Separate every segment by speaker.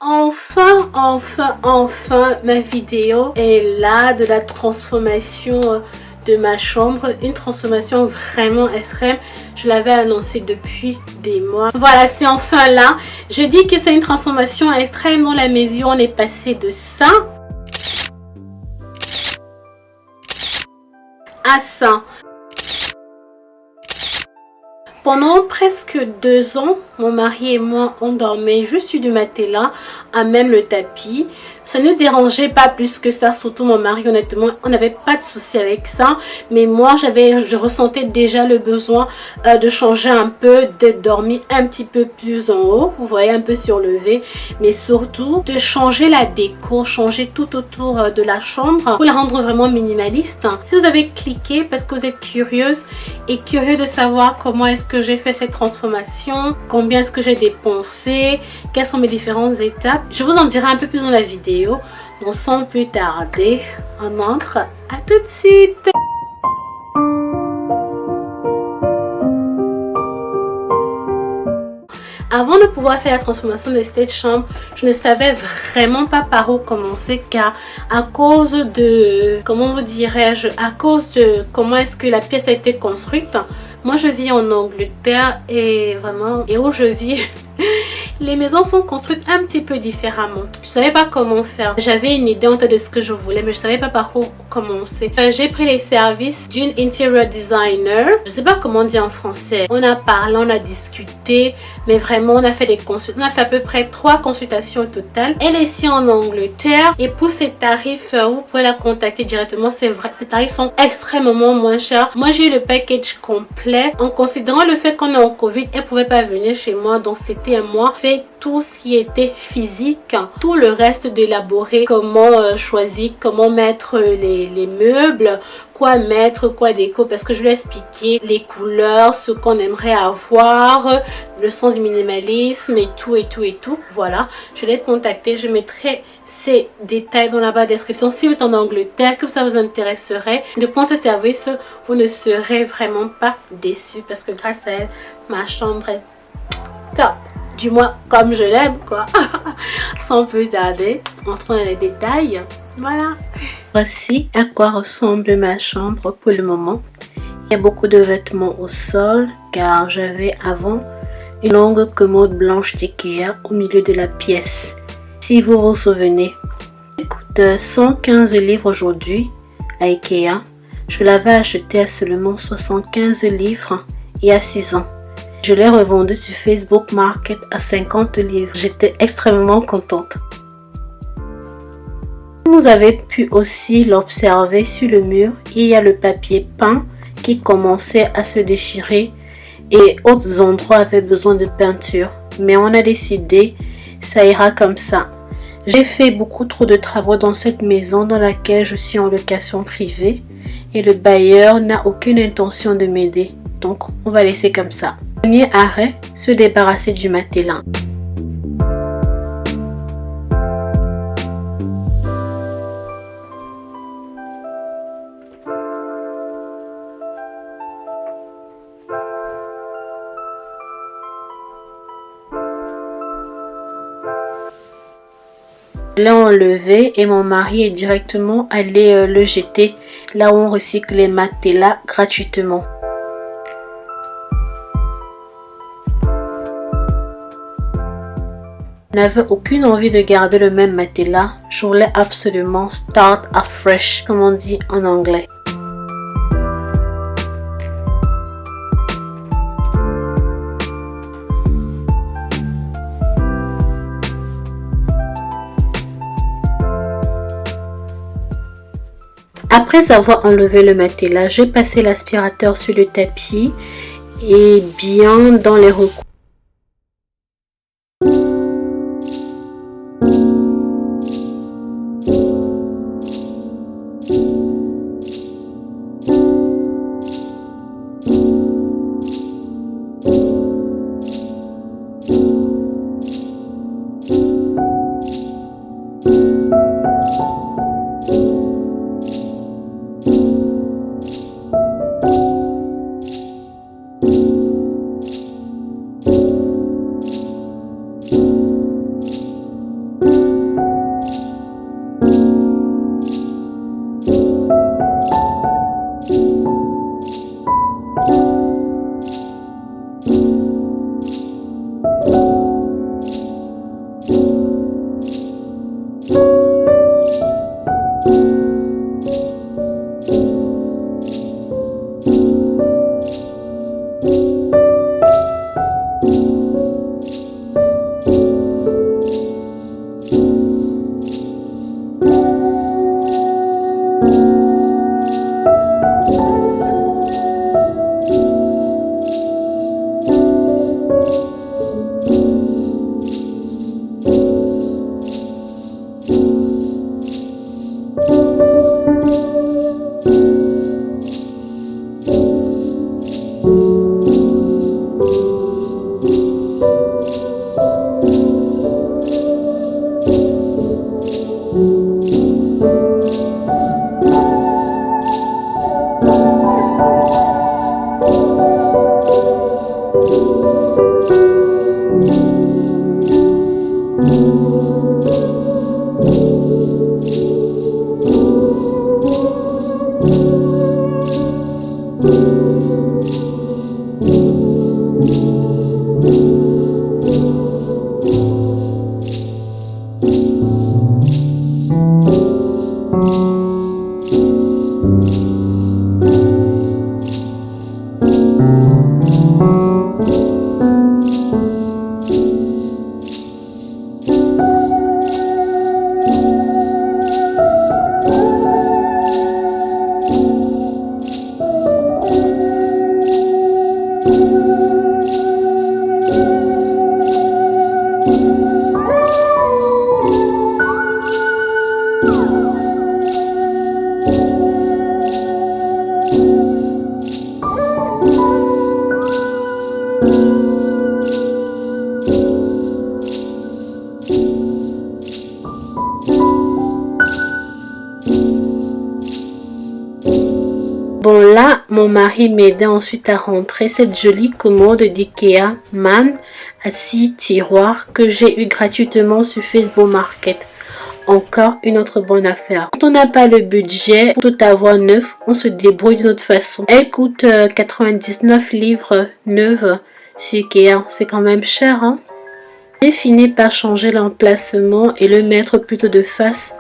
Speaker 1: Enfin, ma vidéo est là de la transformation de ma chambre. Une transformation vraiment extrême. Je l'avais annoncé depuis des mois. Voilà, c'est enfin là. Je dis que c'est une transformation extrême dans la mesure où on est passé de ça à ça. Pendant presque 2 ans, mon mari et moi, on dormait juste sur du matelas, à même le tapis. Ça ne dérangeait pas plus que ça, surtout mon mari, honnêtement. On n'avait pas de souci avec ça. Mais moi, je ressentais déjà le besoin de changer un peu, d'être dormi un petit peu plus en haut. Vous voyez, un peu surlevé. Mais surtout, de changer la déco, changer tout autour de la chambre pour la rendre vraiment minimaliste. Si vous avez cliqué parce que vous êtes curieuse et curieux de savoir comment est-ce que j'ai fait cette transformation, combien est-ce que j'ai dépensé, quelles sont mes différentes étapes, je vous en dirai un peu plus dans la vidéo. Donc sans plus tarder, on entre. À tout de suite. Avant de pouvoir faire la transformation de cette chambre, je ne savais vraiment pas par où commencer, car à cause de, comment vous dirais-je, à cause de comment est-ce que la pièce a été construite. Moi je vis en Angleterre et vraiment, et où je vis, les maisons sont construites un petit peu différemment. Je savais pas comment faire. J'avais une idée en tête de ce que je voulais, mais je savais pas par où commencer. J'ai pris les services d'une interior designer. Je sais pas comment dire en français. On a parlé, on a discuté, mais vraiment on a fait des consultations. On a fait à peu près 3 consultations au total. Elle est ici en Angleterre et pour ses tarifs, vous pouvez la contacter directement. C'est vrai, ses tarifs sont extrêmement moins chers. Moi j'ai eu le package complet. En considérant le fait qu'on est en Covid, elle pouvait pas venir chez moi, donc c'était à moi fait tout ce qui était physique, tout le reste d'élaborer, comment choisir, comment mettre les meubles, quoi mettre, quoi déco, parce que je lui ai expliqué les couleurs, ce qu'on aimerait avoir, le sens du minimalisme et tout. Voilà, je l'ai contacté. Je mettrai ces détails dans la barre de description. Si vous êtes en Angleterre, que ça vous intéresserait de prendre ce service, vous ne serez vraiment pas déçus, parce que grâce à elle, ma chambre est top. Du moins comme je l'aime, quoi. Sans plus tarder, entrons dans les détails. Voilà. Voici à quoi ressemble ma chambre pour le moment. Il y a beaucoup de vêtements au sol, car j'avais avant une longue commode blanche d'Ikea au milieu de la pièce. Si vous vous souvenez, elle coûte 115 livres aujourd'hui à Ikea. Je l'avais acheté à seulement 75 livres il y a 6 ans. Je l'ai revendu sur Facebook Market à 50 livres. J'étais extrêmement contente. Vous avez pu aussi l'observer sur le mur. Il y a le papier peint qui commençait à se déchirer et autres endroits avaient besoin de peinture. Mais on a décidé, ça ira comme ça. J'ai fait beaucoup trop de travaux dans cette maison dans laquelle je suis en location privée et le bailleur n'a aucune intention de m'aider. Donc on va laisser comme ça. Premier arrêt, se débarrasser du matelas. Je l'ai enlevé et mon mari est directement allé le jeter là où on recycle les matelas gratuitement. Je n'avais aucune envie de garder le même matelas. Je voulais absolument start afresh, comme on dit en anglais. Après avoir enlevé le matelas, j'ai passé l'aspirateur sur le tapis et bien dans les recoins. Bon là, mon mari m'aidait ensuite à rentrer cette jolie commode d'IKEA Man à 6 tiroirs que j'ai eu gratuitement sur Facebook Market. Encore une autre bonne affaire. Quand on n'a pas le budget pour tout avoir neuf, on se débrouille d'une autre façon. Elle coûte 99 livres neuves sur IKEA. C'est quand même cher, hein? J'ai fini par changer l'emplacement et le mettre plutôt de face,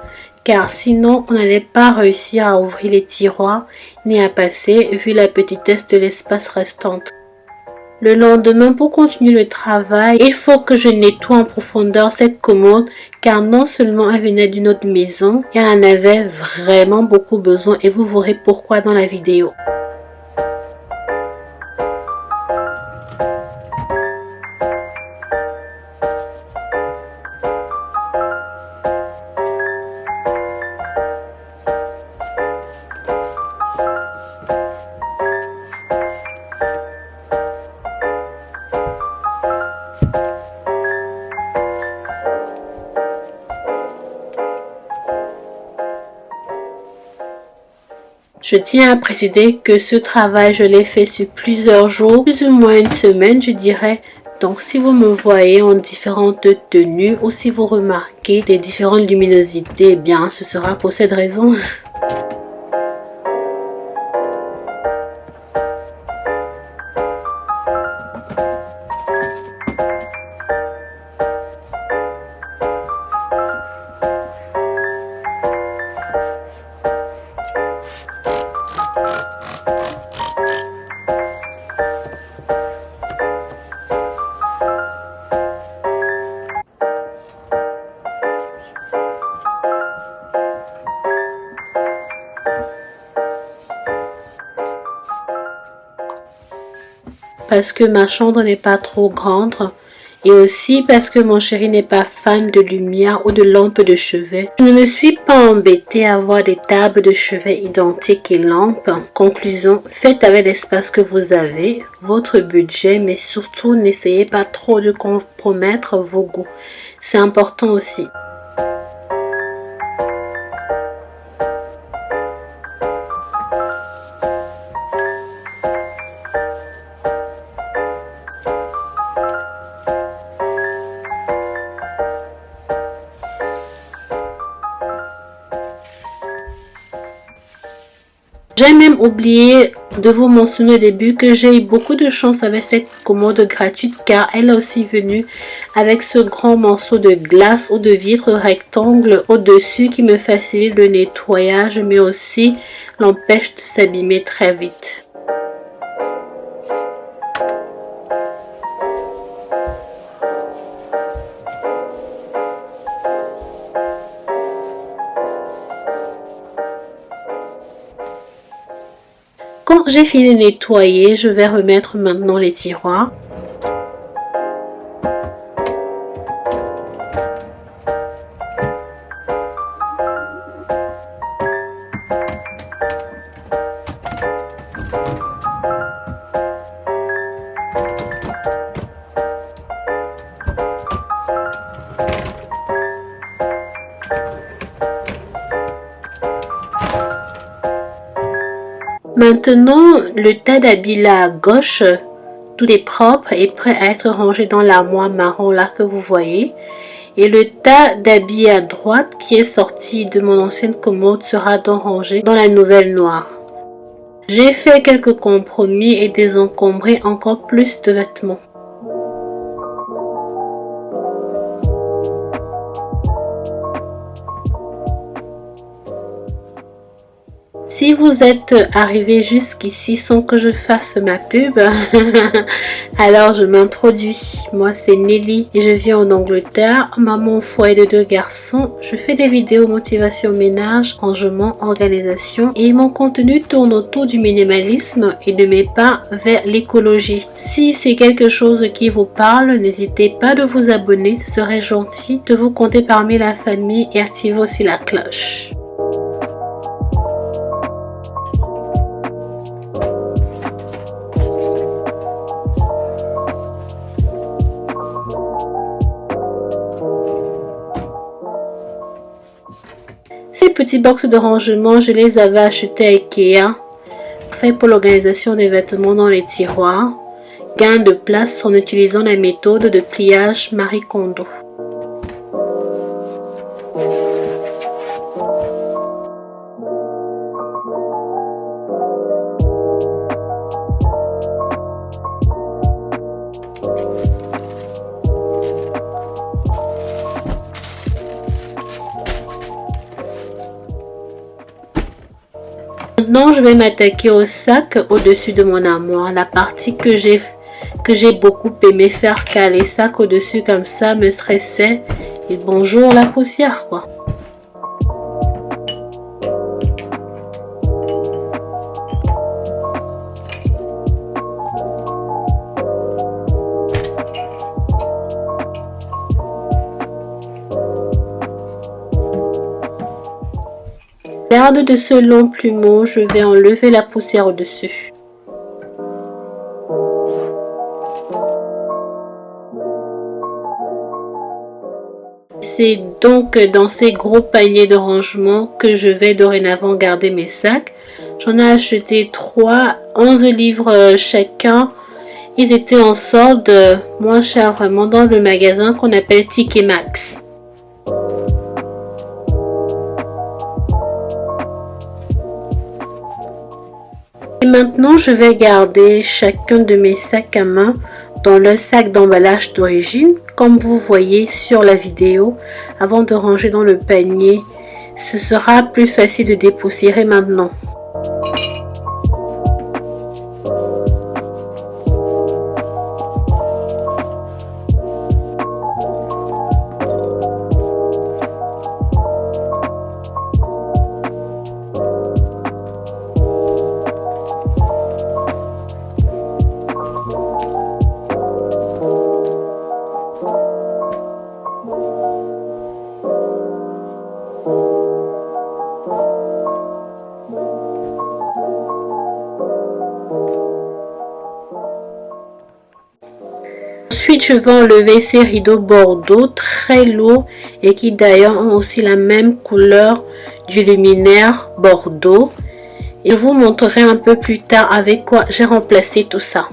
Speaker 1: car sinon on n'allait pas réussir à ouvrir les tiroirs ni à passer vu la petitesse de l'espace restante. Le lendemain, pour continuer le travail, il faut que je nettoie en profondeur cette commode, car non seulement elle venait d'une autre maison, elle en avait vraiment beaucoup besoin et vous verrez pourquoi dans la vidéo. Je tiens à préciser que ce travail, je l'ai fait sur plusieurs jours, plus ou moins une semaine, je dirais. Donc, si vous me voyez en différentes tenues ou si vous remarquez des différentes luminosités, eh bien, ce sera pour cette raison. Parce que ma chambre n'est pas trop grande et aussi parce que mon chéri n'est pas fan de lumière ou de lampes de chevet. Je ne me suis pas embêtée à avoir des tables de chevet identiques et lampes. Conclusion, faites avec l'espace que vous avez, votre budget, mais surtout n'essayez pas trop de compromettre vos goûts. C'est important aussi. J'ai même oublié de vous mentionner au début que j'ai eu beaucoup de chance avec cette commode gratuite car elle est aussi venue avec ce grand morceau de glace ou de vitre rectangle au-dessus qui me facilite le nettoyage mais aussi l'empêche de s'abîmer très vite. Quand j'ai fini de nettoyer, je vais remettre maintenant les tiroirs. Maintenant, le tas d'habits là à gauche, tout est propre et prêt à être rangé dans l'armoire marron là que vous voyez. Et le tas d'habits à droite qui est sorti de mon ancienne commode sera donc rangé dans la nouvelle noire. J'ai fait quelques compromis et désencombré encore plus de vêtements. Si vous êtes arrivé jusqu'ici sans que je fasse ma pub, alors je m'introduis. Moi c'est Nelly et je vis en Angleterre, maman au foyer de 2 garçons. Je fais des vidéos motivation ménage, rangement, organisation et mon contenu tourne autour du minimalisme et de mes pas vers l'écologie. Si c'est quelque chose qui vous parle, n'hésitez pas de vous abonner, ce serait gentil de vous compter parmi la famille et activez aussi la cloche. Ces petits box de rangement, je les avais achetés à Ikea, fait pour l'organisation des vêtements dans les tiroirs, gain de place en utilisant la méthode de pliage Marie Kondo. Maintenant, je vais m'attaquer au sac au-dessus de mon armoire, la partie que j'ai beaucoup aimé faire car les sacs au-dessus comme ça me stressaient et bonjour la poussière quoi. Garde de ce long plumeau, je vais enlever la poussière au-dessus. C'est donc dans ces gros paniers de rangement que je vais dorénavant garder mes sacs. J'en ai acheté 3, 11 livres chacun. Ils étaient en solde moins cher vraiment dans le magasin qu'on appelle Ticket Max. Et maintenant, je vais garder chacun de mes sacs à main dans le sac d'emballage d'origine, comme vous voyez sur la vidéo, avant de ranger dans le panier. Ce sera plus facile de dépoussiérer maintenant. Ensuite, je vais enlever ces rideaux bordeaux très lourds et qui d'ailleurs ont aussi la même couleur du luminaire bordeaux. Et je vous montrerai un peu plus tard avec quoi j'ai remplacé tout ça.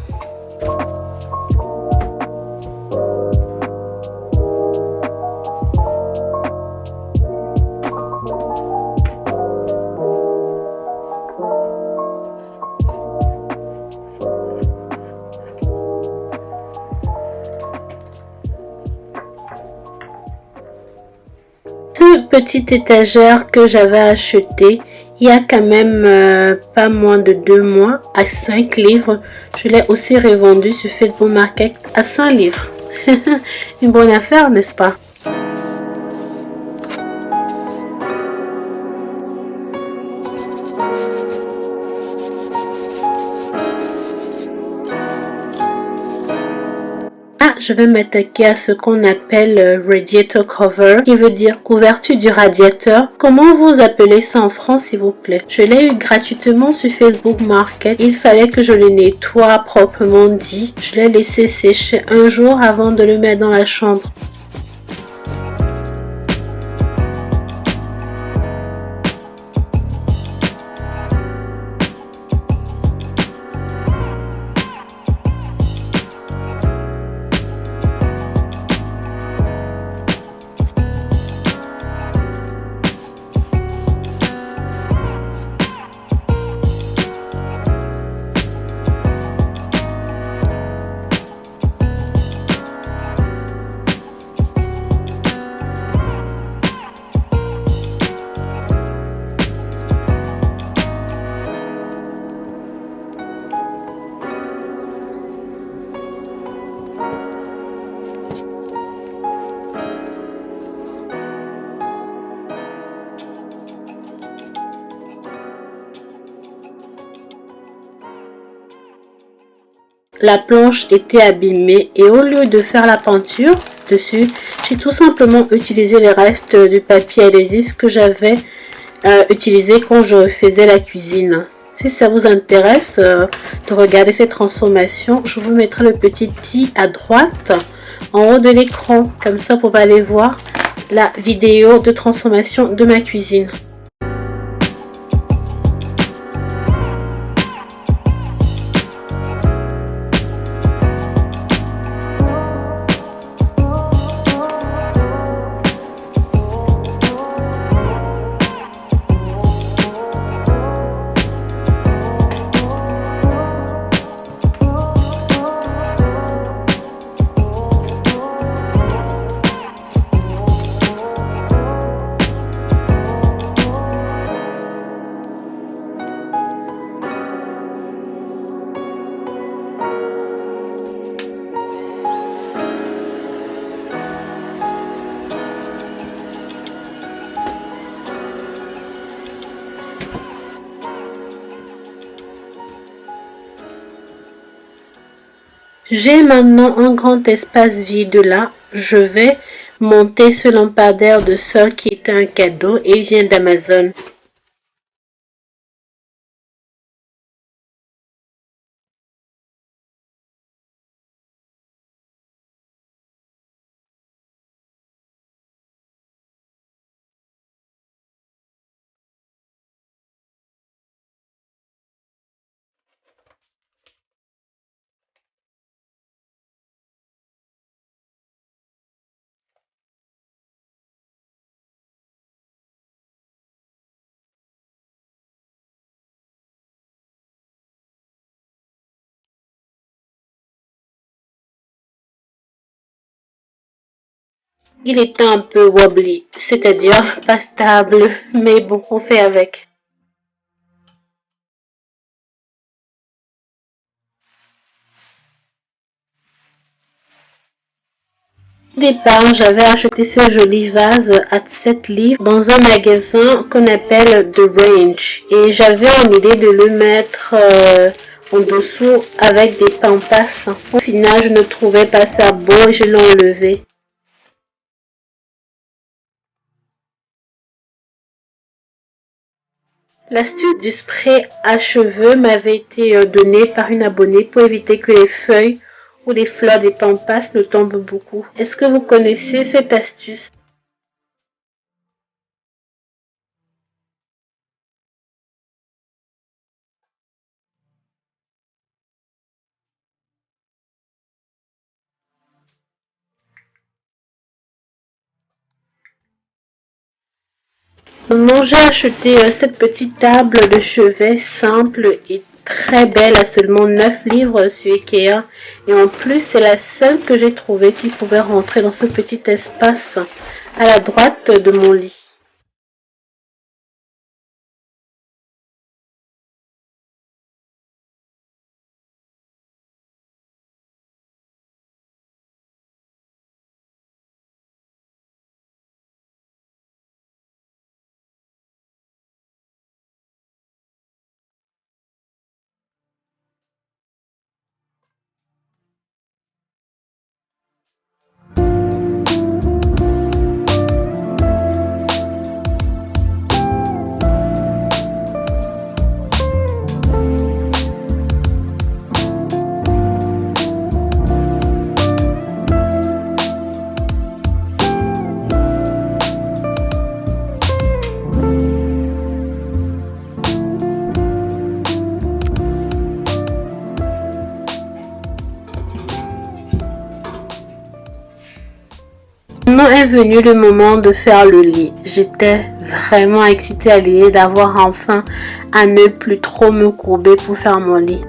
Speaker 1: Petite étagère que j'avais acheté il y a quand même pas moins de 2 mois à 5 livres. Je l'ai aussi revendu sur Facebook Market à 5 livres. Une bonne affaire, n'est-ce pas? Je vais m'attaquer à ce qu'on appelle radiator cover, qui veut dire couverture du radiateur. Comment vous appelez ça en France, s'il vous plaît? Je l'ai eu gratuitement sur Facebook Market. Il fallait que je le nettoie proprement dit. Je l'ai laissé sécher un jour avant de le mettre dans la chambre. la planche était abîmée et au lieu de faire la peinture dessus, j'ai tout simplement utilisé les restes du papier adhésif que j'avais utilisé quand je faisais la cuisine. Si ça vous intéresse de regarder cette transformation, je vous mettrai le petit i à droite en haut de l'écran. Comme ça, vous pouvez aller voir la vidéo de transformation de ma cuisine. J'ai maintenant un grand espace vide là. Je vais monter ce lampadaire de sol qui était un cadeau et il vient d'Amazon. Il était un peu wobbly, c'est-à-dire pas stable, mais bon, on fait avec. Au départ, j'avais acheté ce joli vase à 7 livres dans un magasin qu'on appelle The Range et j'avais en idée de le mettre en dessous avec des pampas. Au final, je ne trouvais pas ça beau et je l'ai enlevé. L'astuce du spray à cheveux m'avait été donnée par une abonnée pour éviter que les feuilles ou les fleurs des pampas ne tombent beaucoup. Est-ce que vous connaissez cette astuce? Non, j'ai acheté cette petite table de chevet simple et très belle à seulement 9 livres sur Ikea. Et en plus, c'est la seule que j'ai trouvée qui pouvait rentrer dans ce petit espace à la droite de mon lit. Maintenant est venu le moment de faire le lit. J'étais vraiment excitée à l'idée d'avoir enfin à ne plus trop me courber pour faire mon lit.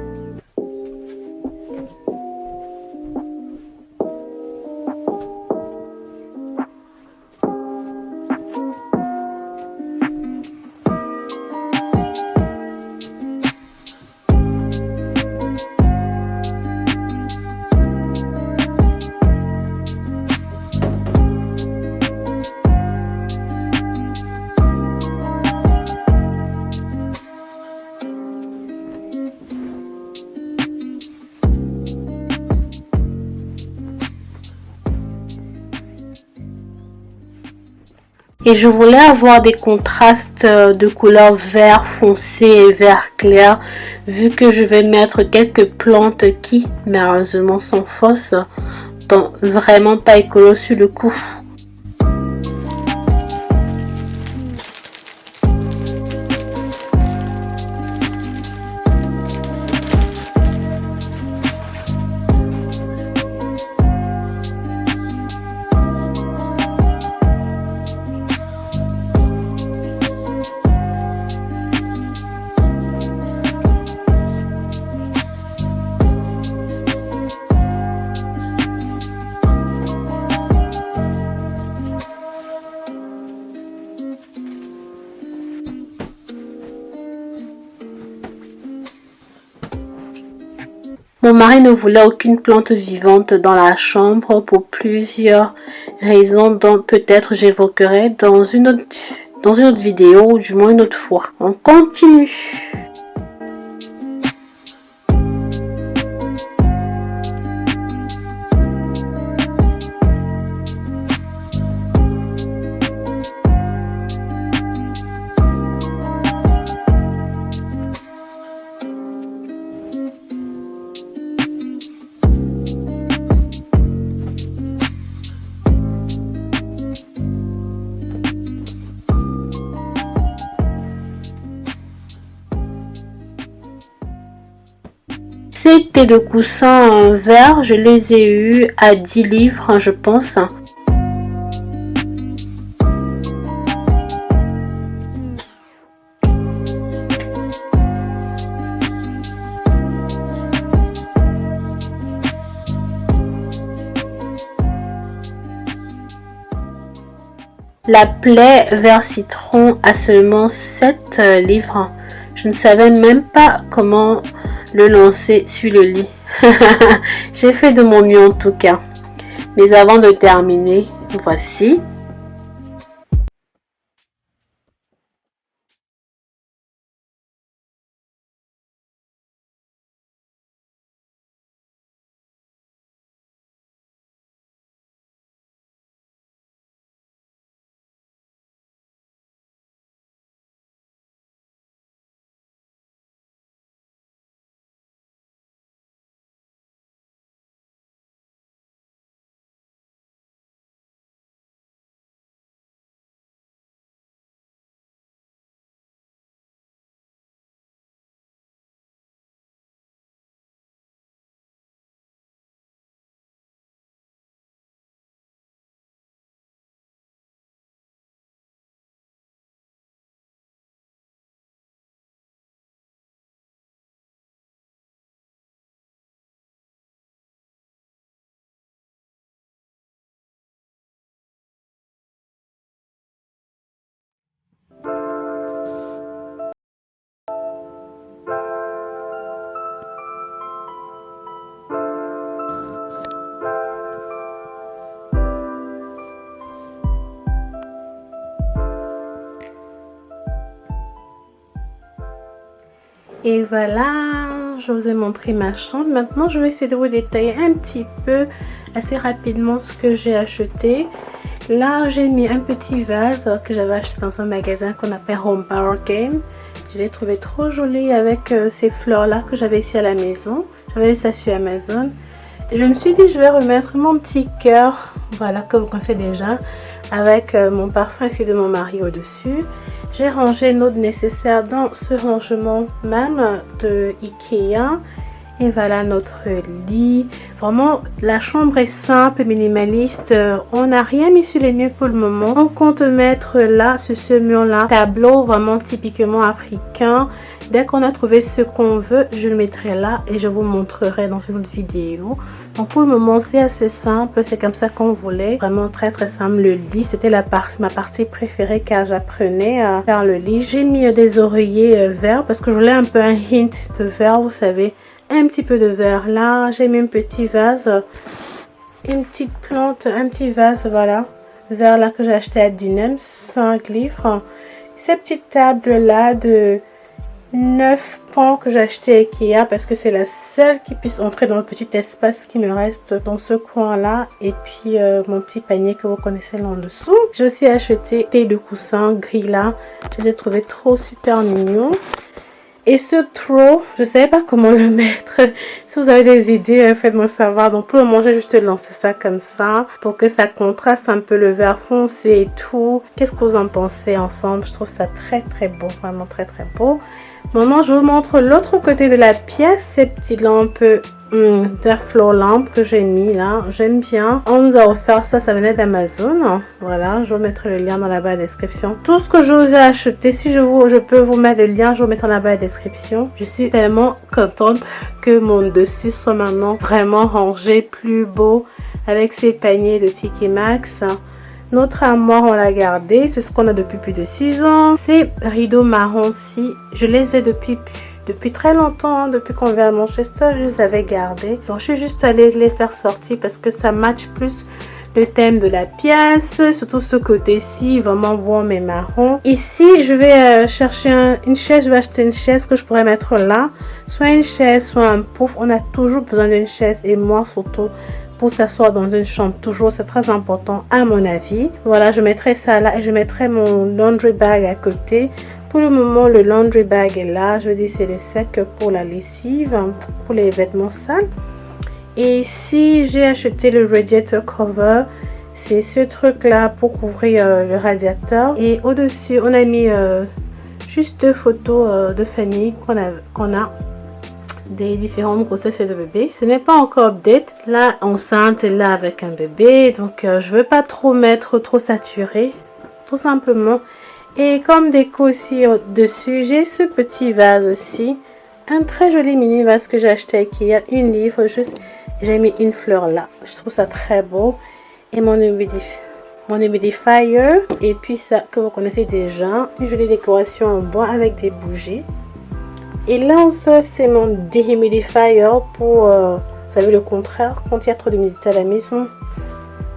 Speaker 1: Et je voulais avoir des contrastes de couleurs vert foncé et vert clair, vu que je vais mettre quelques plantes qui malheureusement sont fausses, donc vraiment pas écolo sur le coup. Mon mari ne voulait aucune plante vivante dans la chambre pour plusieurs raisons dont peut-être j'évoquerai dans une autre vidéo ou du moins une autre fois. On continue. Ces thés de coussin verts, je les ai eus à 10 livres, je pense. La plaie vert citron a seulement 7 livres. Je ne savais même pas comment le lancer sur le lit. J'ai fait de mon mieux en tout cas. Mais avant de terminer, voici. Et voilà, je vous ai montré ma chambre. Maintenant, je vais essayer de vous détailler un petit peu, assez rapidement, ce que j'ai acheté. Là, j'ai mis un petit vase que j'avais acheté dans un magasin qu'on appelle Home Bargain. Je l'ai trouvé trop joli avec ces fleurs-là que j'avais ici à la maison. J'avais eu ça sur Amazon. Et je me suis dit, je vais remettre mon petit cœur, voilà, que vous connaissez déjà, avec mon parfum issu de mon mari au-dessus. J'ai rangé notre nécessaire dans ce rangement même de Ikea. Et voilà notre lit. Vraiment, la chambre est simple, minimaliste. On n'a rien mis sur les murs pour le moment. On compte mettre là, sur ce mur-là, tableau vraiment typiquement africain. Dès qu'on a trouvé ce qu'on veut, je le mettrai là et je vous montrerai dans une autre vidéo. Donc pour le moment, c'est assez simple. C'est comme ça qu'on voulait. Vraiment très très simple. Le lit, c'était ma partie préférée car j'apprenais à faire le lit. J'ai mis des oreillers verts parce que je voulais un peu un hint de vert, vous savez. Un petit peu de vert là, j'ai mis un petit vase, une petite plante, un petit vase, voilà, vert là que j'ai acheté à Dunem, 5 livres. Cette petite table là de 9 pans que j'ai acheté à Ikea parce que c'est la seule qui puisse entrer dans le petit espace qui me reste dans ce coin là. Et puis mon petit panier que vous connaissez là en dessous. J'ai aussi acheté des coussins gris là. Je les ai trouvés trop super mignons. Et ce throw, je ne savais pas comment le mettre. Si vous avez des idées, faites-moi savoir. Donc pour le moment, j'ai juste lancé ça comme ça pour que ça contraste un peu le vert foncé et tout. Qu'est-ce que vous en pensez ensemble? Je trouve ça très très beau, vraiment très très beau. Maintenant, je vous montre l'autre côté de la pièce, ces petites lampes Floor Lamp que j'ai mis là. J'aime bien. On nous a offert ça, ça venait d'Amazon. Voilà, je vous mettrai le lien dans la barre de description. Tout ce que je vous ai acheté, si je peux vous mettre le lien, je vous mettrai dans la barre de description. Je suis tellement contente que mon dessus soit maintenant vraiment rangé, plus beau, avec ces paniers de TK Maxx. Notre armoire, on l'a gardé. C'est ce qu'on a depuis plus de 6 ans. Ces rideaux marron-ci, je les ai depuis très longtemps. Depuis qu'on vient à Manchester, je les avais gardés. Donc, je suis juste allée les faire sortir parce que ça match plus le thème de la pièce. Surtout ce côté-ci, vraiment warm et marron. Ici, je vais chercher une chaise. Je vais acheter une chaise que je pourrais mettre là. Soit une chaise, soit un pouf. On a toujours besoin d'une chaise. Et moi, surtout, pour s'asseoir dans une chambre, toujours, c'est très important à mon avis. Voilà, je mettrai ça là et je mettrai mon laundry bag à côté. Pour le moment, le laundry bag est là. Je veux dire, c'est le sac pour la lessive, pour les vêtements sales. Et ici, j'ai acheté le radiator cover. C'est ce truc là pour couvrir le radiateur. Et au-dessus, on a mis juste 2 photos de famille qu'on a des différentes grossesses de bébés. Ce n'est pas encore update. Là, enceinte et là avec un bébé. Donc, je veux pas trop mettre trop saturé. Tout simplement. Et comme déco aussi au-dessus, j'ai ce petit vase aussi. Un très joli mini vase que j'ai acheté à Ikea. Une livre juste. J'ai mis une fleur là. Je trouve ça très beau. Et mon humidifier. Et puis ça que vous connaissez déjà. Une jolie décoration en bois avec des bougies. Et là en sol, c'est mon dehumidifier pour, vous savez, le contraire, quand il y a trop d'humidité à la maison.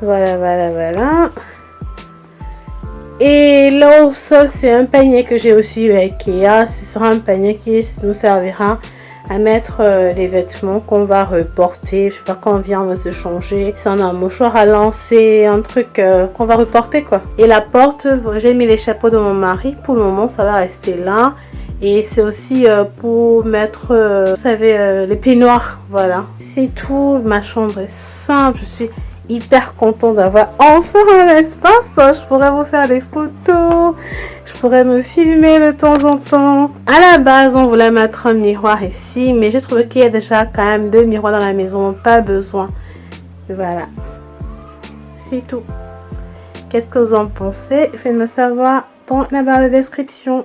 Speaker 1: Voilà, voilà, voilà. Et là au sol, c'est un panier que j'ai aussi avec Ikea. Ce sera un panier qui nous servira à mettre les vêtements qu'on va reporter. Je sais pas, quand on vient, on va se changer. Si on a un mouchoir à lancer, un truc qu'on va reporter quoi. Et la porte, j'ai mis les chapeaux de mon mari. Pour le moment, ça va rester là. Et c'est aussi pour mettre, vous savez, les peignoirs. Voilà. C'est tout. Ma chambre est simple. Je suis hyper contente d'avoir enfin un espace. Je pourrais vous faire des photos. Je pourrais me filmer de temps en temps. À la base, on voulait mettre un miroir ici. Mais j'ai trouvé qu'il y a déjà quand même 2 miroirs dans la maison. Pas besoin. Voilà. C'est tout. Qu'est-ce que vous en pensez? Faites-moi savoir dans la barre de description.